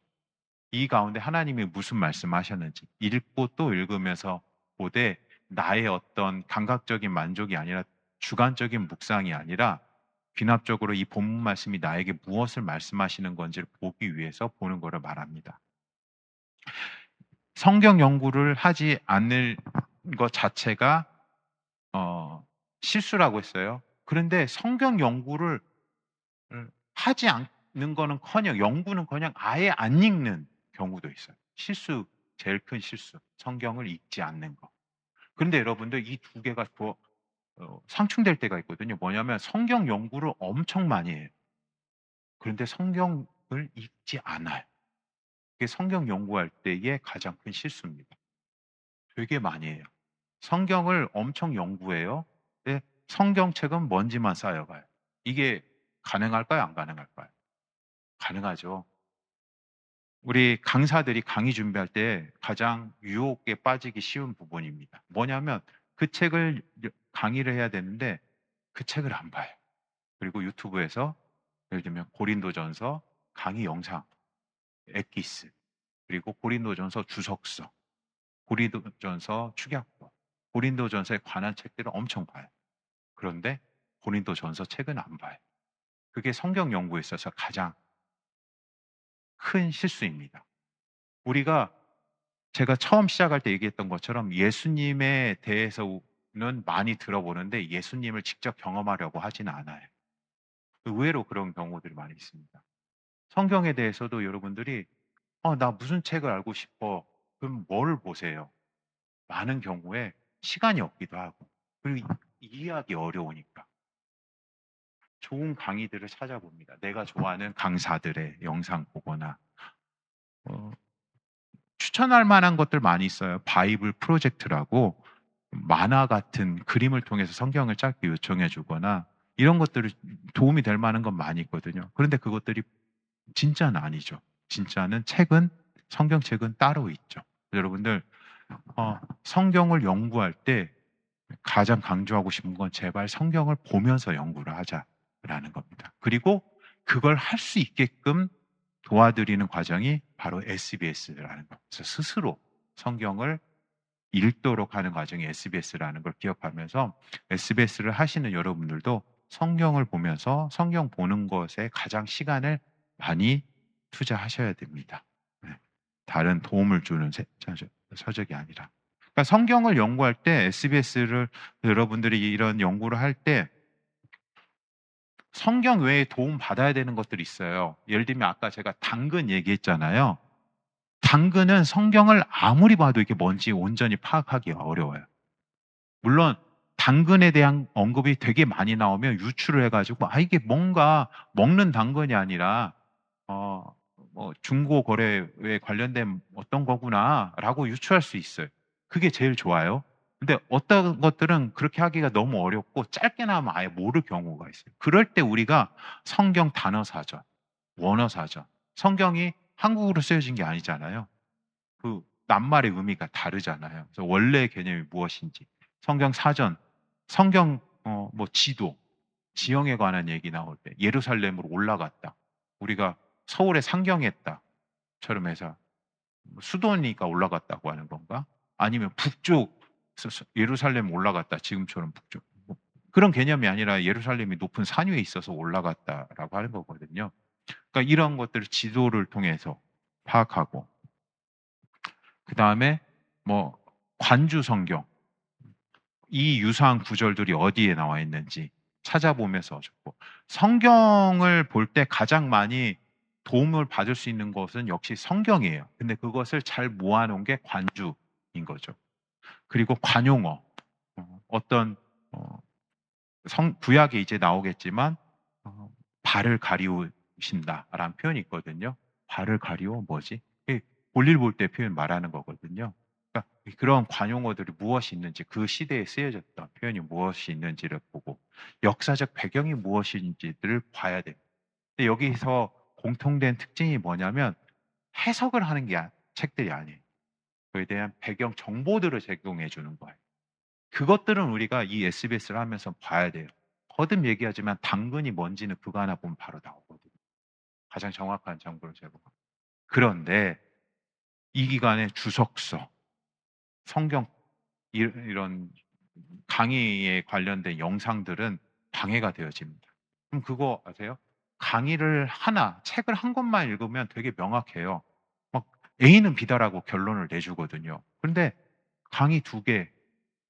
이 가운데 하나님이 무슨 말씀하셨는지 읽고 또 읽으면서 보되 나의 어떤 감각적인 만족이 아니라 주관적인 묵상이 아니라 귀납적으로 이 본문 말씀이 나에게 무엇을 말씀하시는 건지를 보기 위해서 보는 것을 말합니다. 성경 연구를 하지 않는 것 자체가 실수라고 했어요. 그런데 성경 연구를 하지 않는 거는커녕 연구는커녕 아예 안 읽는 경우도 있어요. 실수, 제일 큰 실수. 성경을 읽지 않는 거. 그런데 여러분들 이 두 개가 상충될 때가 있거든요. 뭐냐면 성경 연구를 엄청 많이 해요. 그런데 성경을 읽지 않아요. 그게 성경 연구할 때의 가장 큰 실수입니다. 되게 많이 해요. 성경을 엄청 연구해요. 근데 성경책은 먼지만 쌓여가요. 이게 가능할까요? 안 가능할까요? 가능하죠. 우리 강사들이 강의 준비할 때 가장 유혹에 빠지기 쉬운 부분입니다. 뭐냐면 그 책을 강의를 해야 되는데 그 책을 안 봐요. 그리고 유튜브에서 예를 들면 고린도전서 강의 영상, 엑기스, 그리고 고린도전서 주석서, 고린도전서 축약본, 고린도전서에 관한 책들을 엄청 봐요. 그런데 고린도전서 책은 안 봐요. 그게 성경 연구에 있어서 가장 큰 실수입니다. 우리가 제가 처음 시작할 때 얘기했던 것처럼 예수님에 대해서는 많이 들어보는데 예수님을 직접 경험하려고 하지는 않아요. 의외로 그런 경우들이 많이 있습니다. 성경에 대해서도 여러분들이 나 무슨 책을 알고 싶어. 그럼 뭘 보세요? 많은 경우에 시간이 없기도 하고 그리고 이해하기 어려우니까 좋은 강의들을 찾아봅니다. 내가 좋아하는 강사들의 영상 보거나 어, 추천할 만한 것들 많이 있어요. 바이블 프로젝트라고 만화 같은 그림을 통해서 성경을 짧게 요청해 주거나 이런 것들이 도움이 될 만한 건 많이 있거든요. 그런데 그것들이 진짜는 아니죠. 진짜는 성경책은 따로 있죠. 여러분들 성경을 연구할 때 가장 강조하고 싶은 건 제발 성경을 보면서 연구를 하자라는 겁니다. 그리고 그걸 할 수 있게끔 도와드리는 과정이 바로 SBS라는 것. 그래서 스스로 성경을 읽도록 하는 과정이 SBS라는 걸 기억하면서 SBS를 하시는 여러분들도 성경을 보면서 성경 보는 것에 가장 시간을 많이 투자하셔야 됩니다. 네. 다른 도움을 주는 서적이 아니라. 그러니까 성경을 연구할 때 SBS를 여러분들이 이런 연구를 할 때 성경 외에 도움 받아야 되는 것들이 있어요. 예를 들면 아까 제가 당근 얘기했잖아요. 당근은 성경을 아무리 봐도 이게 뭔지 온전히 파악하기 어려워요. 물론 당근에 대한 언급이 되게 많이 나오면 유추를 해가지고 이게 뭔가 먹는 당근이 아니라 중고 거래에 관련된 어떤 거구나라고 유추할 수 있어요. 그게 제일 좋아요. 근데 어떤 것들은 그렇게 하기가 너무 어렵고 짧게나마 아예 모를 경우가 있어요. 그럴 때 우리가 성경 단어 사전, 원어 사전, 성경이 한국어로 쓰여진 게 아니잖아요. 그 낱말의 의미가 다르잖아요. 그래서 원래의 개념이 무엇인지, 성경 사전, 성경 지도, 지형에 관한 얘기 나올 때 예루살렘으로 올라갔다. 우리가 서울에 상경했다처럼 해서 수도니까 올라갔다고 하는 건가? 아니면 북쪽 예루살렘 올라갔다. 지금처럼 북쪽. 뭐 그런 개념이 아니라 예루살렘이 높은 산 위에 있어서 올라갔다라고 하는 거거든요. 그러니까 이런 것들을 지도를 통해서 파악하고, 그다음에 뭐 관주 성경, 이 유사한 구절들이 어디에 나와 있는지 찾아보면서 적고, 성경을 볼 때 가장 많이 도움을 받을 수 있는 것은 역시 성경이에요. 근데 그것을 잘 모아놓은 게 관주인 거죠. 그리고 관용어, 어떤 구약에 이제 나오겠지만 발을 가리우신다라는 표현이 있거든요. 발을 가리워 뭐지? 볼일 볼 때 표현 말하는 거거든요. 그러니까 그런 관용어들이 무엇이 있는지, 그 시대에 쓰여졌던 표현이 무엇이 있는지를 보고 역사적 배경이 무엇인지를 봐야 돼요. 근데 여기서 공통된 특징이 뭐냐면 해석을 하는 게 책들이 아니에요. 그에 대한 배경 정보들을 제공해 주는 거예요. 그것들은 우리가 이 SBS를 하면서 봐야 돼요. 거듭 얘기하지만 당근이 뭔지는 그거 하나 보면 바로 나오거든요. 가장 정확한 정보를 제공합니다. 그런데 이 기간에 주석서, 성경 이런 강의에 관련된 영상들은 방해가 되어집니다. 그럼 그거 아세요? 강의를 하나, 책을 한 권만 읽으면 되게 명확해요. 막 A는 B다라고 결론을 내주거든요. 그런데 강의 2개,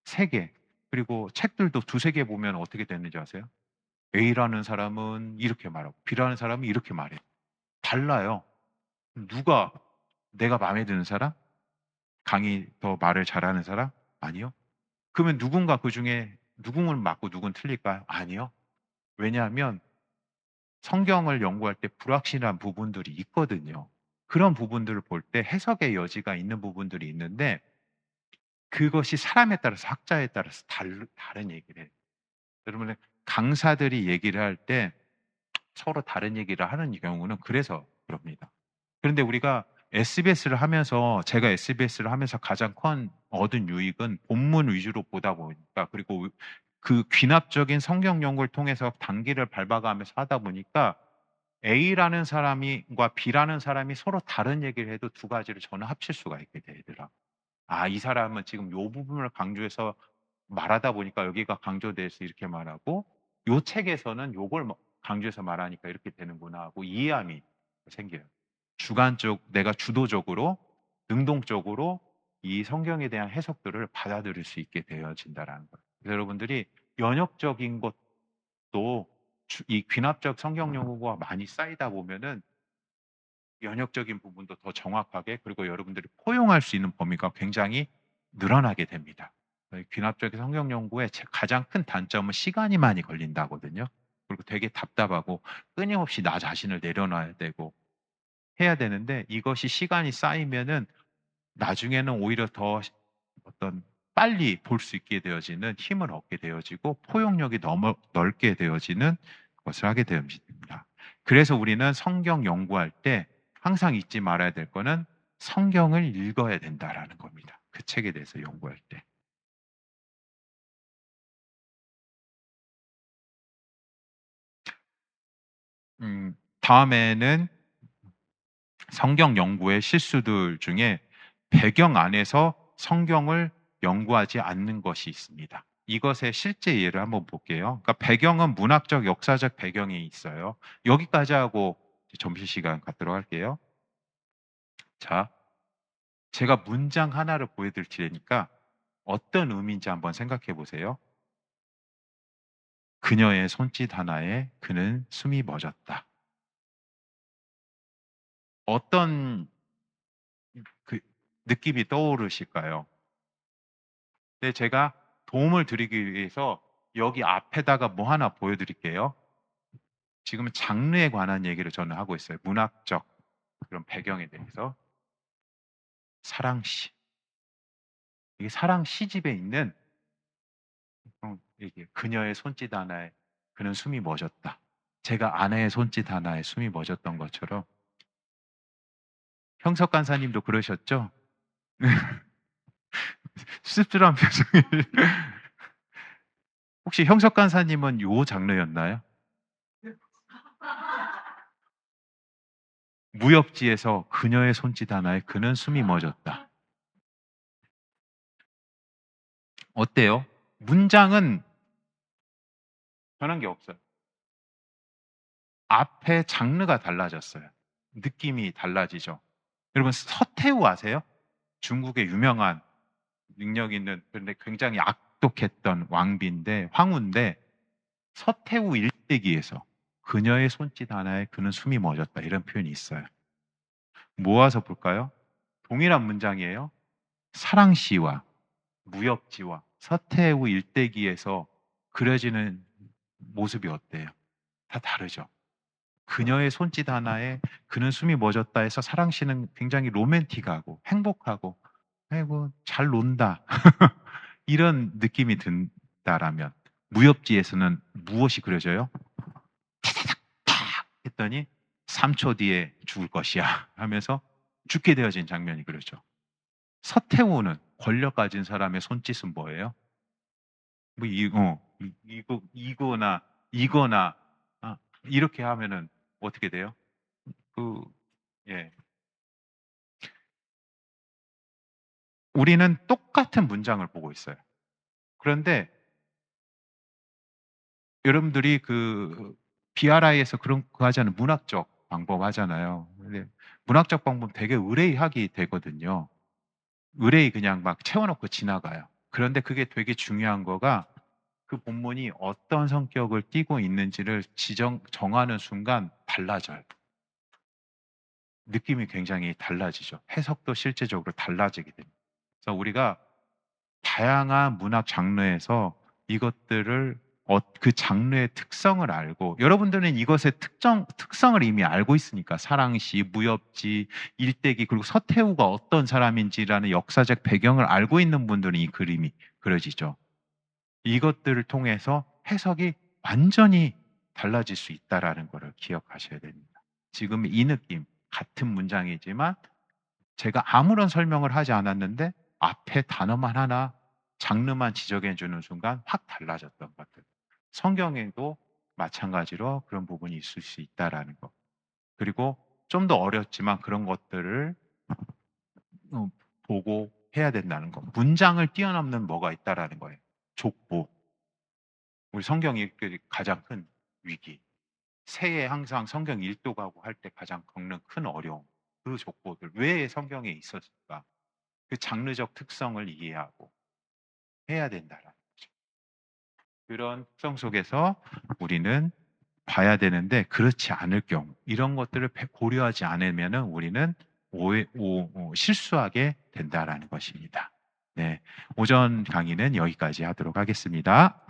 3개, 그리고 책들도 2-3개 보면 어떻게 되는지 아세요? A라는 사람은 이렇게 말하고 B라는 사람은 이렇게 말해요. 달라요. 누가 내가 마음에 드는 사람? 강의 더 말을 잘하는 사람? 아니요. 그러면 누군가 그중에 누구는 맞고 누구는 틀릴까요? 아니요. 왜냐하면 성경을 연구할 때 불확실한 부분들이 있거든요. 그런 부분들을 볼 때 해석의 여지가 있는 부분들이 있는데 그것이 사람에 따라서, 학자에 따라서 다른 얘기를 해요. 여러분, 강사들이 얘기를 할 때 서로 다른 얘기를 하는 경우는 그래서 그럽니다. 그런데 우리가 SBS를 하면서, 제가 SBS를 하면서 가장 큰 얻은 유익은 본문 위주로 보다 보니까, 그리고 그 귀납적인 성경 연구를 통해서 단기를 밟아가면서 하다 보니까 A라는 사람과 B라는 사람이 서로 다른 얘기를 해도 두 가지를 저는 합칠 수가 있게 되더라고요. 아, 이 사람은 지금 요 부분을 강조해서 말하다 보니까 여기가 강조돼서 이렇게 말하고, 요 책에서는 요걸 강조해서 말하니까 이렇게 되는구나 하고 이해함이 생겨요. 주관적, 내가 주도적으로, 능동적으로 이 성경에 대한 해석들을 받아들일 수 있게 되어진다라는 거예요. 그래서 여러분들이 연역적인 것도 이 귀납적 성경 연구가 많이 쌓이다 보면은 연역적인 부분도 더 정확하게, 그리고 여러분들이 포용할 수 있는 범위가 굉장히 늘어나게 됩니다. 귀납적인 성경 연구의 가장 큰 단점은 시간이 많이 걸린다거든요. 그리고 되게 답답하고 끊임없이 나 자신을 내려놔야 되고 해야 되는데, 이것이 시간이 쌓이면은 나중에는 오히려 더 어떤 빨리 볼 수 있게 되어지는 힘을 얻게 되어지고 포용력이 너무 넓게 되어지는 것을 하게 되어집니다. 그래서 우리는 성경 연구할 때 항상 잊지 말아야 될 거는 성경을 읽어야 된다라는 겁니다. 그 책에 대해서 연구할 때. 다음에는 성경 연구의 실수들 중에 배경 안에서 성경을 연구하지 않는 것이 있습니다. 이것의 실제 예를 한번 볼게요. 그러니까 배경은 문학적, 역사적 배경이 있어요. 여기까지 하고 점심시간 갖도록 할게요. 자, 제가 문장 하나를 보여드릴 테니까 어떤 의미인지 한번 생각해 보세요. 그녀의 손짓 하나에 그는 숨이 멎었다. 어떤 그 느낌이 떠오르실까요? 근데 제가 도움을 드리기 위해서 여기 앞에다가 뭐 하나 보여드릴게요. 지금은 장르에 관한 얘기를 저는 하고 있어요. 문학적 그런 배경에 대해서. 사랑시. 이게 사랑시 집에 있는 이게 그녀의 손짓 하나에 그는 숨이 멎었다. 제가 아내의 손짓 하나에 숨이 멎었던 것처럼 형석 간사님도 그러셨죠? 씁쓸한 표정이. 혹시 형석 간사님은 요 장르였나요? 무협지에서 그녀의 손짓 하나에 그는 숨이 멎었다. 어때요? 문장은 변한 게 없어요. 앞에 장르가 달라졌어요. 느낌이 달라지죠. 여러분 서태후 아세요? 중국의 유명한 능력 있는 그런데 굉장히 악독했던 왕비인데 황후인데 서태후 일대기에서 그녀의 손짓 하나에 그는 숨이 멎었다 이런 표현이 있어요. 모아서 볼까요? 동일한 문장이에요. 사랑시와 무협지와 서태후 일대기에서 그려지는 모습이 어때요? 다 다르죠. 그녀의 손짓 하나에 그는 숨이 멎었다 해서 사랑시는 굉장히 로맨틱하고 행복하고 아이고 잘 논다 이런 느낌이 든다라면 무협지에서는 무엇이 그려져요? 탁 했더니 3초 뒤에 죽을 것이야 하면서 죽게 되어진 장면이 그려져. 서태후는 권력 가진 사람의 손짓은 뭐예요? 뭐 이거나 아, 이렇게 하면은 어떻게 돼요? 그 예. 우리는 똑같은 문장을 보고 있어요. 그런데 여러분들이 그 BRI에서 그런 거 하잖아요. 문학적 방법 하잖아요. 근데 문학적 방법 되게 의뢰하게 되거든요. 의뢰 그냥 막 채워놓고 지나가요. 그런데 그게 되게 중요한 거가 그 본문이 어떤 성격을 띠고 있는지를 정하는 순간 달라져요. 느낌이 굉장히 달라지죠. 해석도 실제적으로 달라지게 됩니다. 그래서 우리가 다양한 문학 장르에서 이것들을 그 장르의 특성을 알고 여러분들은 이것의 특성을 이미 알고 있으니까 사랑시, 무협지, 일대기 그리고 서태후가 어떤 사람인지라는 역사적 배경을 알고 있는 분들은 이 그림이 그려지죠. 이것들을 통해서 해석이 완전히 달라질 수 있다라는 것을 기억하셔야 됩니다. 지금 이 느낌 같은 문장이지만 제가 아무런 설명을 하지 않았는데 앞에 단어만 하나 장르만 지적해 주는 순간 확 달라졌던 것들. 성경에도 마찬가지로 그런 부분이 있을 수 있다라는 것. 그리고 좀 더 어렵지만 그런 것들을 보고 해야 된다는 것. 문장을 뛰어넘는 뭐가 있다라는 거예요. 족보. 우리 성경이 가장 큰 위기. 새해 항상 성경 읽도가고 할 때 가장 겪는 큰 어려움. 그 족보들. 왜 성경에 있었을까? 그 장르적 특성을 이해하고 해야 된다라는 거죠. 그런 특성 속에서 우리는 봐야 되는데 그렇지 않을 경우 이런 것들을 고려하지 않으면은 우리는 실수하게 된다라는 것입니다. 네, 오전 강의는 여기까지 하도록 하겠습니다.